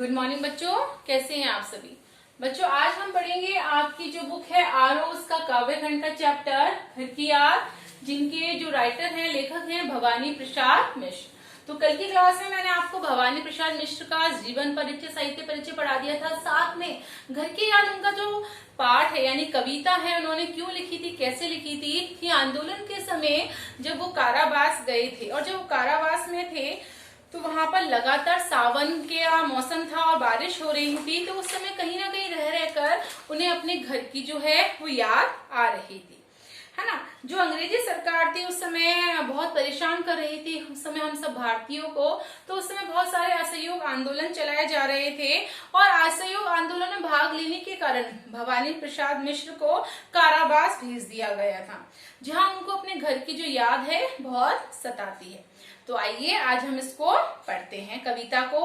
Good morning बच्चों, कैसे हैं आप सभी बच्चों। आज हम पढ़ेंगे आपकी जो बुक है आरोस का काव्य खंड का चैप्टर घर की याद, जिनके जो राइटर हैं लेखक हैं भवानी प्रसाद मिश्र। तो कल की क्लास में मैंने आपको भवानी प्रसाद मिश्र का जीवन परिचय, साहित्य परिचय पढ़ा दिया था। साथ में घर की याद उनका जो पाठ है यानी कविता है, उन्होंने क्यों लिखी थी, कैसे लिखी थी कि आंदोलन के समय जब वो कारावास गए थे और जब वो कारावास में थे तो वहां पर लगातार सावन का मौसम था और बारिश हो रही थी। तो उस समय कहीं ना कहीं रह रहकर उन्हें अपने घर की जो है वो याद आ रही थी, है ना। जो अंग्रेजी सरकार थी उस समय बहुत परेशान कर रही थी उस समय हम सब भारतीयों को। तो उस समय बहुत सारे असहयोग आंदोलन चलाए जा रहे थे और असहयोग आंदोलन में भाग लेने के कारण भवानी प्रसाद मिश्र को कारावास भेज दिया गया था, जहां उनको अपने घर की जो याद है बहुत सताती है। तो आइए आज हम इसको पढ़ते हैं, कविता को।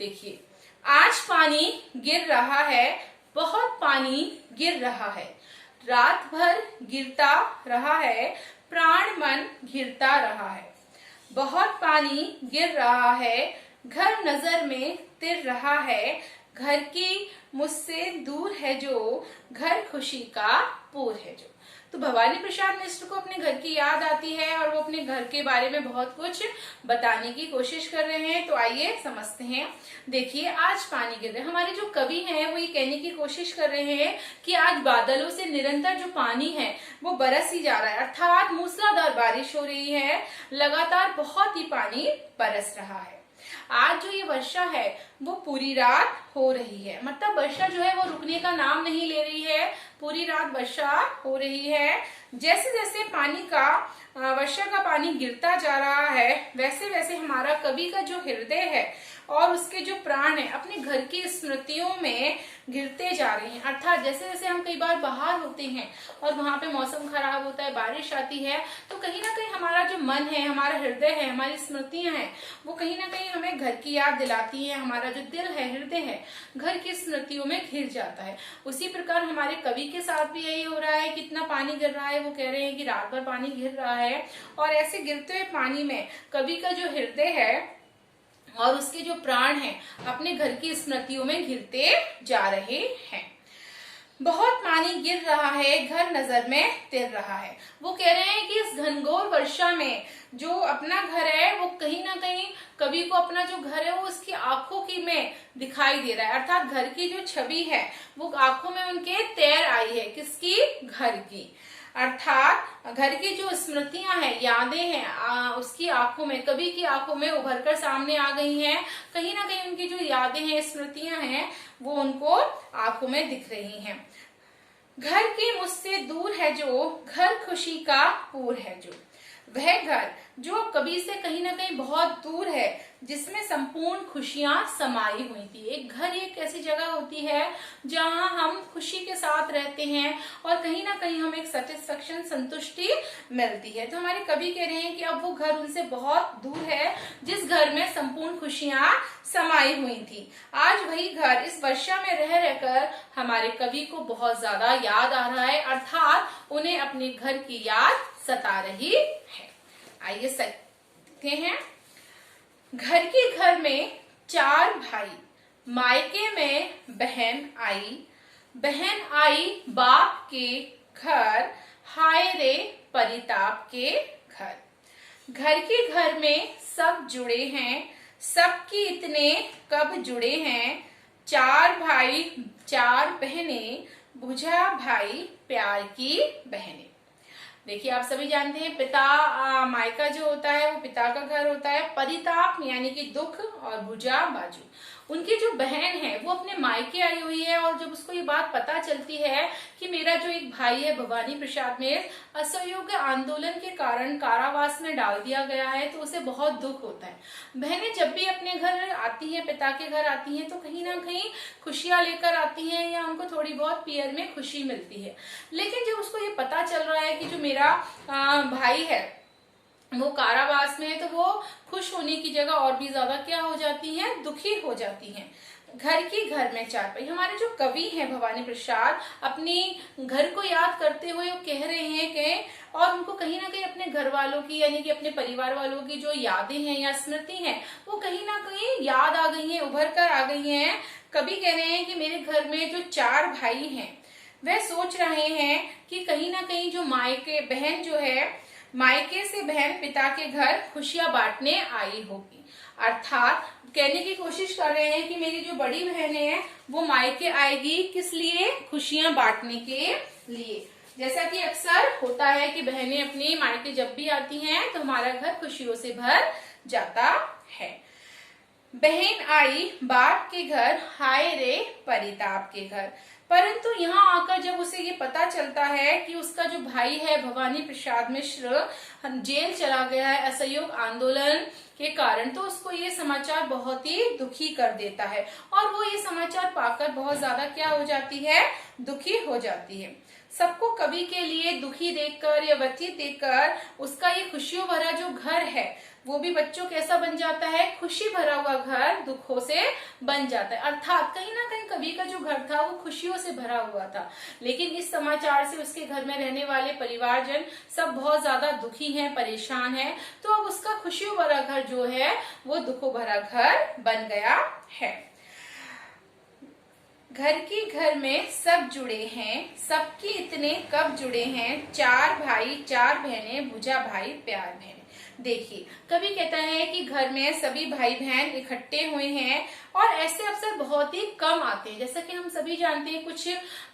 देखिए, आज पानी गिर रहा है, बहुत पानी गिर रहा है, रात भर गिरता रहा है, प्राण मन घिरता रहा है। बहुत पानी गिर रहा है, घर नजर में तिर रहा है, घर की मुझसे दूर है जो, घर खुशी का पूर है जो। तो भवानी प्रसाद मिश्र को अपने घर की याद आती है और वो अपने घर के बारे में बहुत कुछ बताने की कोशिश कर रहे हैं। तो आइए समझते हैं। देखिए, आज पानी गिर रहा है, हमारे जो कवि हैं वो ये कहने की कोशिश कर रहे हैं कि आज बादलों से निरंतर जो पानी है वो बरस ही जा रहा है, अर्थात मूसलाधार बारिश हो रही है, लगातार बहुत ही पानी बरस रहा है। आज जो ये वर्षा है वो पूरी रात हो रही है, मतलब वर्षा जो है वो रुकने का नाम नहीं ले रही है, पूरी रात वर्षा हो रही है। जैसे जैसे पानी का वर्षा का पानी गिरता जा रहा है, वैसे वैसे हमारा कवि का जो हृदय है और उसके जो प्राण है अपने घर की स्मृतियों में गिरते जा रहे हैं। अर्थात जैसे जैसे हम कई बार बाहर होते हैं और वहां पे मौसम खराब होता है, बारिश आती है, तो कहीं ना कहीं हमारा जो मन है, हमारा हृदय है, हमारी स्मृतियां हैं, वो कहीं ना कहीं हमें घर की याद दिलाती है। हमारा जो दिल है, हृदय है, घर की स्मृतियों में घिर जाता है। उसी प्रकार हमारे कवि के साथ भी यही हो रहा है। कितना पानी गिर रहा है, वो कह रहे हैं कि रात भर पानी गिर रहा है और ऐसे गिरते हुए पानी में कवि का जो हृदय है और उसके जो प्राण हैं अपने घर की स्मृतियों में घिरते जा रहे हैं। बहुत पानी गिर रहा है, घर नजर में तिर रहा है। वो कह रहे हैं कि इस घनघोर वर्षा में जो अपना घर है वो कहीं ना कहीं कवि को अपना जो घर है वो उसकी आंखों की में दिखाई दे रहा है, अर्थात घर की जो छवि है वो आंखों में उनके तैर आई है। किसकी? घर की। अर्थात घर की जो स्मृतियां हैं, यादें हैं, उसकी आंखों में, कवि की आंखों में उभर कर सामने आ गई हैं। कहीं ना कहीं उनकी जो यादें हैं, स्मृतियां हैं, वो उनको आंखों में दिख रही हैं। घर की मुझसे दूर है जो, घर खुशी का पूर है जो। वह घर जो कवि से कहीं ना कहीं बहुत दूर है, जिसमें संपूर्ण खुशियां समाई हुई थी। एक घर एक ऐसी जगह होती है जहां हम खुशी के साथ रहते हैं और कहीं ना कहीं हमें एक सेटिस्फेक्शन, संतुष्टि मिलती है। तो हमारे कवि कह रहे हैं कि अब वो घर उनसे बहुत दूर है जिस घर में संपूर्ण खुशियां समाई हुई थी। आज वही घर इस वर्षा में रह रहकर हमारे कवि को बहुत ज्यादा याद आ रहा है, अर्थात उन्हें अपने घर की याद सता रही है। आइए सकते हैं। घर के घर में चार भाई, मायके में बहन आई, बहन आई बाप के घर, हाय रे परिताप के घर। घर के घर में सब जुड़े हैं, सबकी इतने कब जुड़े हैं, चार भाई चार बहनें, बुझा भाई प्यार की बहनें। देखिए, आप सभी जानते हैं पिता मायका जो होता है वो पिता का घर होता है, परिताप यानी कि दुख, और भुजा बाजू। उनकी जो बहन है वो अपने मायके आई हुई है और जब उसको ये बात पता चलती है कि मेरा जो एक भाई है भवानी प्रसाद में असहयोग आंदोलन के कारण कारावास में डाल दिया गया है, तो उसे बहुत दुख होता है। बहनें जब भी अपने घर आती हैं, पिता के घर आती हैं, तो कहीं ना कहीं खुशियां लेकर आती हैं या उनको थोड़ी बहुत पीयर में खुशी मिलती है। लेकिन जब उसको ये पता चल रहा है कि जो मेरा भाई है वो कारावास में है, तो वो खुश होने की जगह और भी ज्यादा क्या हो जाती हैं, दुखी हो जाती हैं। घर की घर में चारपाई। हमारे जो कवि हैं भवानी प्रसाद अपने घर को याद करते हुए वो कह रहे हैं कि और उनको कहीं ना कहीं अपने घर वालों की यानी कि अपने परिवार वालों की जो यादें हैं या स्मृति हैं वो कहीं ना कहीं याद आ गई हैं, उभर कर आ गई हैं। कवि कह रहे हैं कि मेरे घर में जो 4 भाई हैं वह सोच रहे हैं कि कहीं ना कहीं जो मायके बहन जो है, मायके से बहन पिता के घर खुशियां बांटने आई होगी। अर्थात कहने की कोशिश कर रहे हैं कि मेरी जो बड़ी बहन है वो मायके आएगी, किस लिए? खुशियां बांटने के लिए। जैसा कि अक्सर होता है कि बहनें अपने मायके जब भी आती हैं तो हमारा घर खुशियों से भर जाता है। बहन आई बाप के घर, हाय रे परिताप के घर। परंतु यहाँ आकर जब उसे ये पता चलता है कि उसका जो भाई है भवानी प्रसाद मिश्र जेल चला गया है असहयोग आंदोलन के कारण, तो उसको ये समाचार बहुत ही दुखी कर देता है और वो ये समाचार पाकर बहुत ज्यादा क्या हो जाती है? दुखी हो जाती है। सबको कवि के लिए दुखी देखकर या व्यथित देखकर उसका ये खुशियों भरा जो घर है वो भी बच्चों कैसा बन जाता है? खुशी भरा हुआ घर दुखों से बन जाता है। अर्थात कहीं ना कहीं कवि का जो घर था वो खुशियों से भरा हुआ था, लेकिन इस समाचार से उसके घर में रहने वाले परिवारजन सब बहुत ज्यादा दुखी हैं, परेशान हैं। तो अब उसका खुशियों भरा घर जो है वो दुखों भरा घर बन गया है। घर की घर में सब जुड़े हैं, सबकी इतने कब जुड़े हैं, 4 भाई 4 बहनें, भुजा भाई प्यार बहनें। देखिए कवि कहता है कि घर में सभी भाई बहन इकट्ठे हुए हैं और ऐसे अवसर बहुत ही कम आते हैं। जैसा कि हम सभी जानते हैं कुछ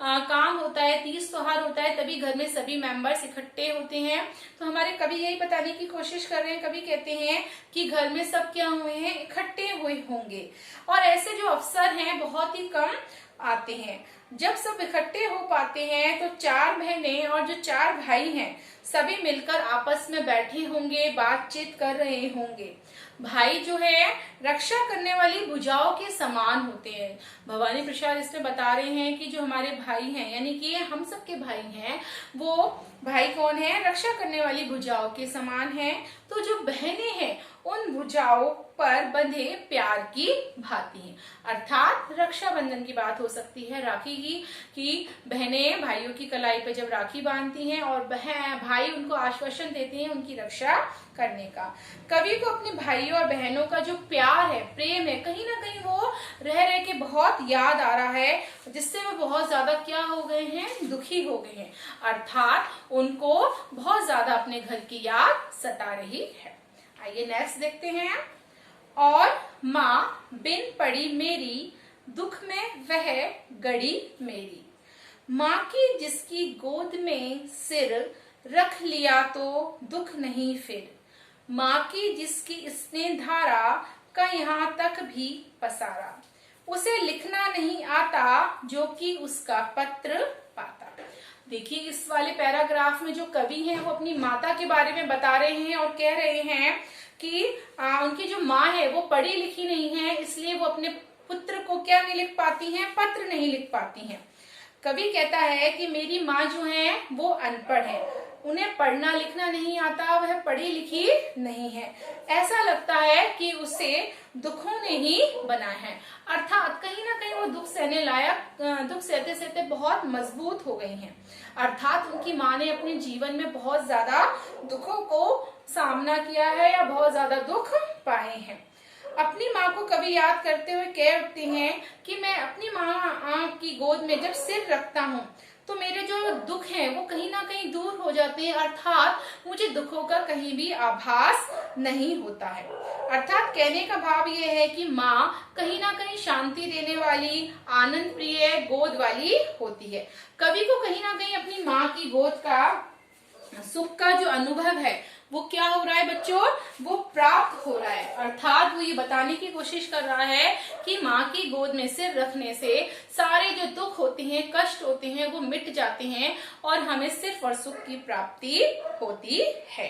काम होता है, तीज त्योहार होता है, तभी घर में सभी मेंबर्स इकट्ठे होते हैं। तो हमारे कवि यही बताने की कोशिश कर रहे हैं। कवि कहते हैं कि घर में सब क्या हुए हैं? इकट्ठे हुए होंगे और ऐसे जो अवसर हैं बहुत ही कम आते हैं। जब सब इकट्ठे हो पाते हैं तो 4 बहनें और जो 4 भाई हैं सभी मिलकर आपस में बैठे होंगे, बातचीत कर रहे होंगे। भाई जो है रक्षा करने वाली भुजाओं के समान होते हैं। भवानी प्रसाद इसमें बता रहे हैं कि जो हमारे भाई हैं यानी कि हम सबके भाई हैं वो भाई कौन है? रक्षा करने वाली भुजाओं के समान हैं। तो जो बहनें हैं उन भुजाओं पर बंधे प्यार की भांति हैं। अर्थात रक्षाबंधन की बात हो सकती है, राखी की, कि बहनें भाइयों की कलाई पर जब राखी बांधती हैं और भाई उनको आश्वासन देते हैं उनकी रक्षा करने का। कवि को अपने भाइयों और बहनों का जो प्यार है, प्रेम है, कहीं ना कहीं वो रह रह के बहुत याद आ रहा है, जिससे वो बहुत ज्यादा क्या हो गए हैं? दुखी हो गए हैं। अर्थात उनको बहुत ज्यादा अपने घर की याद सता रही है। आइए नेक्स्ट देखते हैं। और माँ बिन पड़ी मेरी, दुख में वह गड़ी मेरी। माँ की जिसकी गोद में सिर, रख लिया तो दुख नहीं फिर। माँ की जिसकी स्नेह धारा का यहाँ तक भी पसारा। उसे लिखना नहीं आता जो कि उसका पत्र पाता। देखिए इस वाले पैराग्राफ में जो कवि हैं वो अपनी माता के बारे में बता रहे हैं और कह रहे हैं कि उनकी जो माँ है वो पढ़ी लिखी नहीं है, इसलिए वो अपने पुत्र को क्या नहीं लिख पाती हैं? पत्र नहीं लिख पाती हैं। कवि कहता है कि मेरी माँ जो है वो अनपढ़ है, उन्हें पढ़ना लिखना नहीं आता, वह पढ़ी लिखी नहीं है। ऐसा लगता है कि उसे दुखों ने ही बना है। अर्थात कहीं ना कहीं वो दुख सहने लायक, दुख सहते सहते बहुत मजबूत हो गई हैं। अर्थात उनकी माँ ने अपने जीवन में बहुत ज्यादा दुखों को सामना किया है या बहुत ज्यादा दुख पाए हैं। अपनी माँ को कभी याद करते हुए कह उठते हैं कि मैं अपनी माँ की गोद में जब सिर रखता हूँ तो मेरे जो दुख हैं वो कहीं ना कहीं दूर हो जाते हैं। अर्थात मुझे दुखों का कहीं भी आभास नहीं होता है। अर्थात कहने का भाव ये है कि माँ कहीं ना कहीं शांति देने वाली, आनंद प्रिय, गोद वाली होती है। कवि को कहीं ना कहीं अपनी माँ की गोद का सुख का जो अनुभव है वो क्या हो रहा है बच्चों? वो प्राप्त हो रहा है। अर्थात वो ये बताने की कोशिश कर रहा है कि माँ की गोद में सिर रखने से सारे जो दुख होते हैं, कष्ट होते हैं वो मिट जाते हैं और हमें सिर्फ और सुख की प्राप्ति होती है।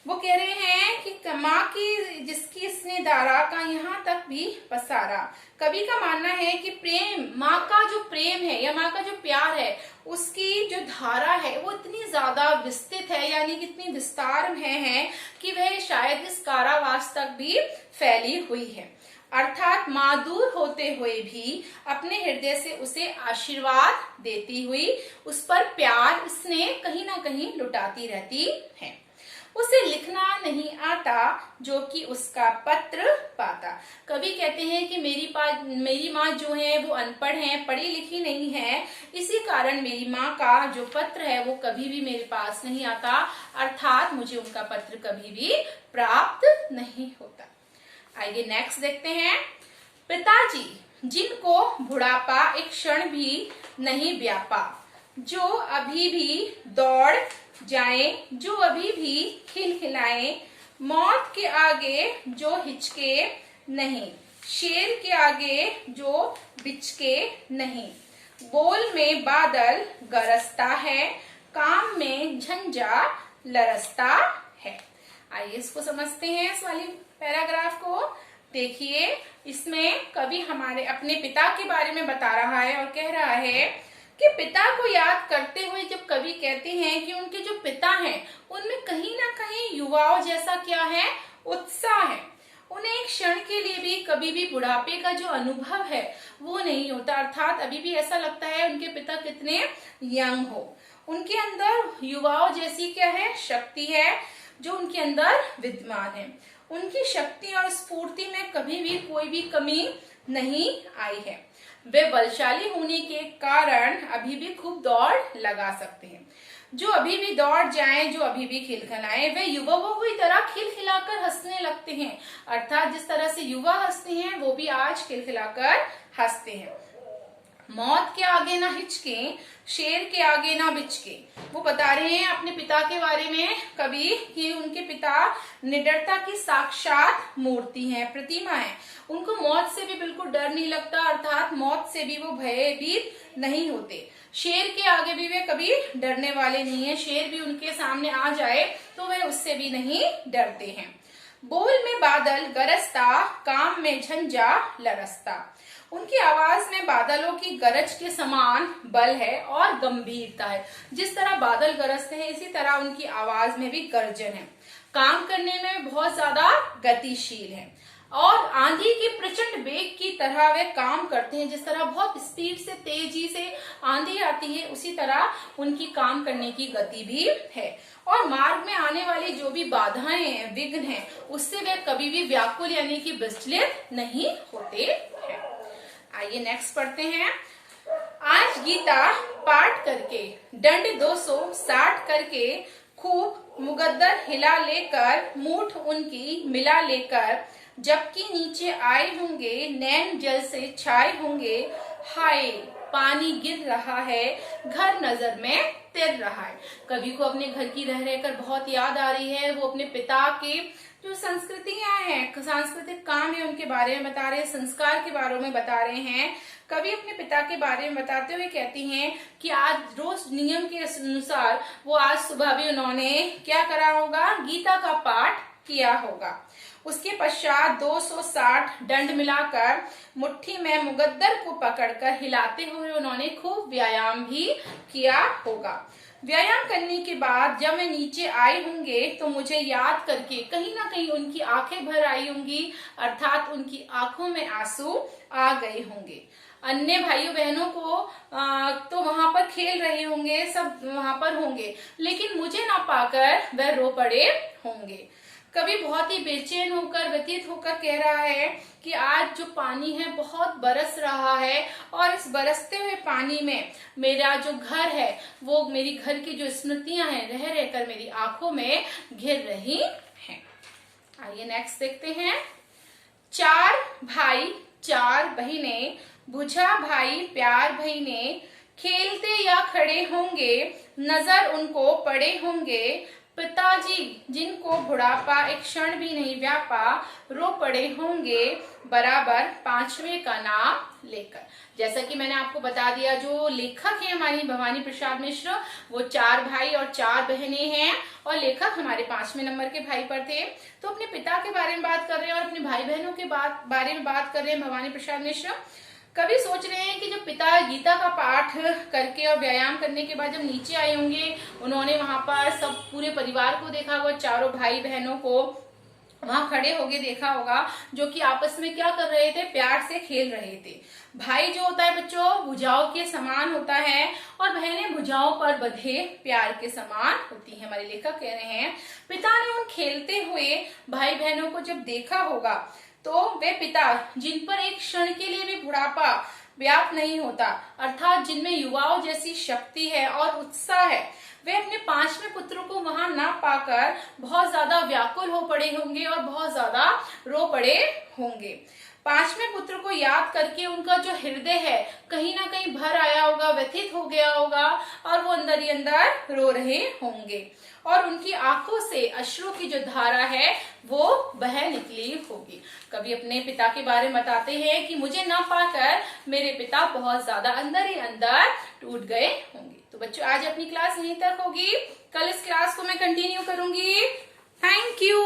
वो कह रहे हैं कि माँ की जिसकी इसने दारा का यहाँ तक भी पसारा। कवि का मानना है कि प्रेम, माँ का जो प्रेम है या माँ का जो प्यार है, उसकी जो धारा है वो इतनी ज्यादा विस्तृत है, यानी कि इतनी विस्तार में है कि वह शायद इस कारावास तक भी फैली हुई है। अर्थात माँ दूर होते हुए भी अपने हृदय से उसे आशीर्वाद देती हुई उस पर प्यार, स्नेह कहीं ना कहीं लुटाती रहती है। उसे लिखना नहीं आता जो कि उसका पत्र पाता। कवि कहते हैं कि मेरी माँ जो है वो अनपढ़ है, पढ़ी लिखी नहीं है, इसी कारण मेरी माँ का जो पत्र है वो कभी भी मेरे पास नहीं आता, अर्थात मुझे उनका पत्र कभी भी प्राप्त नहीं होता। आइए नेक्स्ट देखते हैं। पिताजी जिनको बुढ़ापा एक क्षण भी नहीं व्यापा, जो अभी भी दौड़ जाए, जो अभी भी खिलखिलाए, मौत के आगे जो हिचके नहीं, शेर के आगे जो बिचके नहीं, बोल में बादल गरजता है, काम में झंझा लरसता है। आइए इसको समझते हैं, इस वाली पैराग्राफ को देखिए। इसमें कवि हमारे अपने पिता के बारे में बता रहा है और कह रहा है कि पिता को याद करते हुए जब कवि कहते हैं कि उनके जो पिता हैं उनमें कहीं ना कहीं युवाओं जैसा क्या है, उत्साह है। उन्हें एक क्षण के लिए भी कभी भी बुढ़ापे का जो अनुभव है वो नहीं होता, अर्थात अभी भी ऐसा लगता है उनके पिता कितने यंग हो। उनके अंदर युवाओं जैसी क्या है, शक्ति है जो उनके अंदर विद्यमान है। उनकी शक्ति और स्फूर्ति में कभी भी कोई भी कमी नहीं आई है। वे बलशाली होने के कारण अभी भी खूब दौड़ लगा सकते हैं। जो अभी भी दौड़ जाएं, जो अभी भी खिलखिलाएं, वे युवाओं की तरह खिलखिलाकर हंसने लगते हैं, अर्थात जिस तरह से युवा हंसते हैं वो भी आज खिलखिलाकर हंसते हैं। मौत के आगे ना हिचके, शेर के आगे ना बिचके। वो बता रहे हैं अपने पिता के बारे में कवि कि उनके पिता निडरता की साक्षात मूर्ति है, प्रतिमा है। उनको मौत से भी बिल्कुल डर नहीं लगता, अर्थात मौत से भी वो भयभीत नहीं होते। शेर के आगे भी वे कभी डरने वाले नहीं है, शेर भी उनके सामने आ जाए तो वे उससे भी नहीं डरते हैं। बोल में बादल गरजता, काम में झंझा लरसता। उनकी आवाज में बादलों की गरज के समान बल है और गंभीरता है। जिस तरह बादल गरजते हैं इसी तरह उनकी आवाज में भी गर्जन है। काम करने में बहुत ज्यादा गतिशील है और आंधी की प्रचंड वेग की तरह वे काम करते हैं। जिस तरह बहुत स्पीड से, तेजी से आंधी आती है, उसी तरह उनकी काम करने की गति भी है। और मार्ग में आने वाली जो भी बाधाएं हैं, विघ्न हैं, उससे वे कभी भी व्याकुल यानी कि विचलित नहीं होते हैं। आइए नेक्स्ट पढ़ते हैं। आज गीता पाठ करके, दंड 260 करके, खूब मुगद्दर हिला लेकर, मूठ उनकी मिला लेकर, जबकि नीचे आए होंगे, नैन जल से छाए होंगे, हाय पानी गिर रहा है, घर नजर में तिर रहा है। कवि को अपने घर की रह रहकर बहुत याद आ रही है। वो अपने पिता के जो संस्कृतियां हैं, सांस्कृतिक काम है, उनके बारे में बता रहे हैं, संस्कार के बारे में बता रहे हैं। कवि अपने पिता के बारे में बताते हुए कहती हैं कि आज रोज नियम के अनुसार वो आज सुबह भी उन्होंने क्या करा होगा, गीता का पाठ किया होगा। उसके पश्चात 260 दंड मिलाकर मुट्ठी में मुगद्दर को पकड़कर हिलाते हुए उन्होंने खूब व्यायाम भी किया होगा। व्यायाम करने के बाद जब वे नीचे आए होंगे तो मुझे याद करके कहीं ना कहीं उनकी आंखें भर आई होंगी, अर्थात उनकी आंखों में आंसू आ गए होंगे। अन्य भाइयों बहनों को तो वहां पर खेल रहे होंगे, सब वहां पर होंगे, लेकिन मुझे ना पाकर वह रो पड़े होंगे। कवि बहुत ही बेचैन होकर, व्यतीत होकर कह रहा है कि आज जो पानी है बहुत बरस रहा है और इस बरसते हुए पानी में मेरा जो घर है, वो मेरी घर की जो स्मृतियां हैं रह रहकर मेरी आंखों में घिर रही हैं। आइए नेक्स्ट देखते हैं। 4 भाई 4 बहिनें, बुझा भाई प्यार बहिनें, खेलते या खड़े होंगे, नजर उनको पड़े होंगे, पिताजी जिनको बुढ़ापा एक क्षण भी नहीं व्यापा, रो पड़े होंगे बराबर पांचवें का नाम लेकर। जैसा कि मैंने आपको बता दिया, जो लेखक है हमारी भवानी प्रसाद मिश्र, वो 4 भाई और 4 बहनें हैं और लेखक हमारे 5वें नंबर के भाई पर थे। तो अपने पिता के बारे में बात कर रहे हैं और अपने भाई बहनों के बारे में बात कर रहे हैं भवानी प्रसाद मिश्र। कवि सोच रहे हैं कि जब पिता गीता का पाठ करके और व्यायाम करने के बाद जब नीचे आए होंगे, उन्होंने वहां पर सब पूरे परिवार को देखा होगा, चारों भाई बहनों को वहां खड़े होके देखा होगा, जो कि आपस में क्या कर रहे थे, प्यार से खेल रहे थे। भाई जो होता है बच्चों, भुजाओं के समान होता है और बहनें भुजाओं पर बंधे प्यार के समान होती हैं। हमारे लेखक कह रहे हैं पिता ने उन खेलते हुए भाई बहनों को जब देखा होगा तो वे पिता जिन पर एक क्षण के लिए भी बुढ़ापा व्याप्त नहीं होता, अर्थात जिनमें युवाओं जैसी शक्ति है और उत्साह है, वे अपने 5वें पुत्र को वहां ना पाकर बहुत ज्यादा व्याकुल हो पड़े होंगे और बहुत ज्यादा रो पड़े होंगे। 5वें पुत्र को याद करके उनका जो हृदय है कहीं ना कहीं भर आया होगा, व्यथित हो गया होगा और वो अंदर ही अंदर रो रहे होंगे और उनकी आंखों से अश्रु की जो धारा है वो बह निकली होगी। कभी अपने पिता के बारे में बताते हैं कि मुझे ना पाकर मेरे पिता बहुत ज्यादा अंदर ही अंदर टूट गए होंगे। तो बच्चों आज अपनी क्लास यहीं तक होगी, कल इस क्लास को मैं कंटिन्यू करूंगी। Thank you.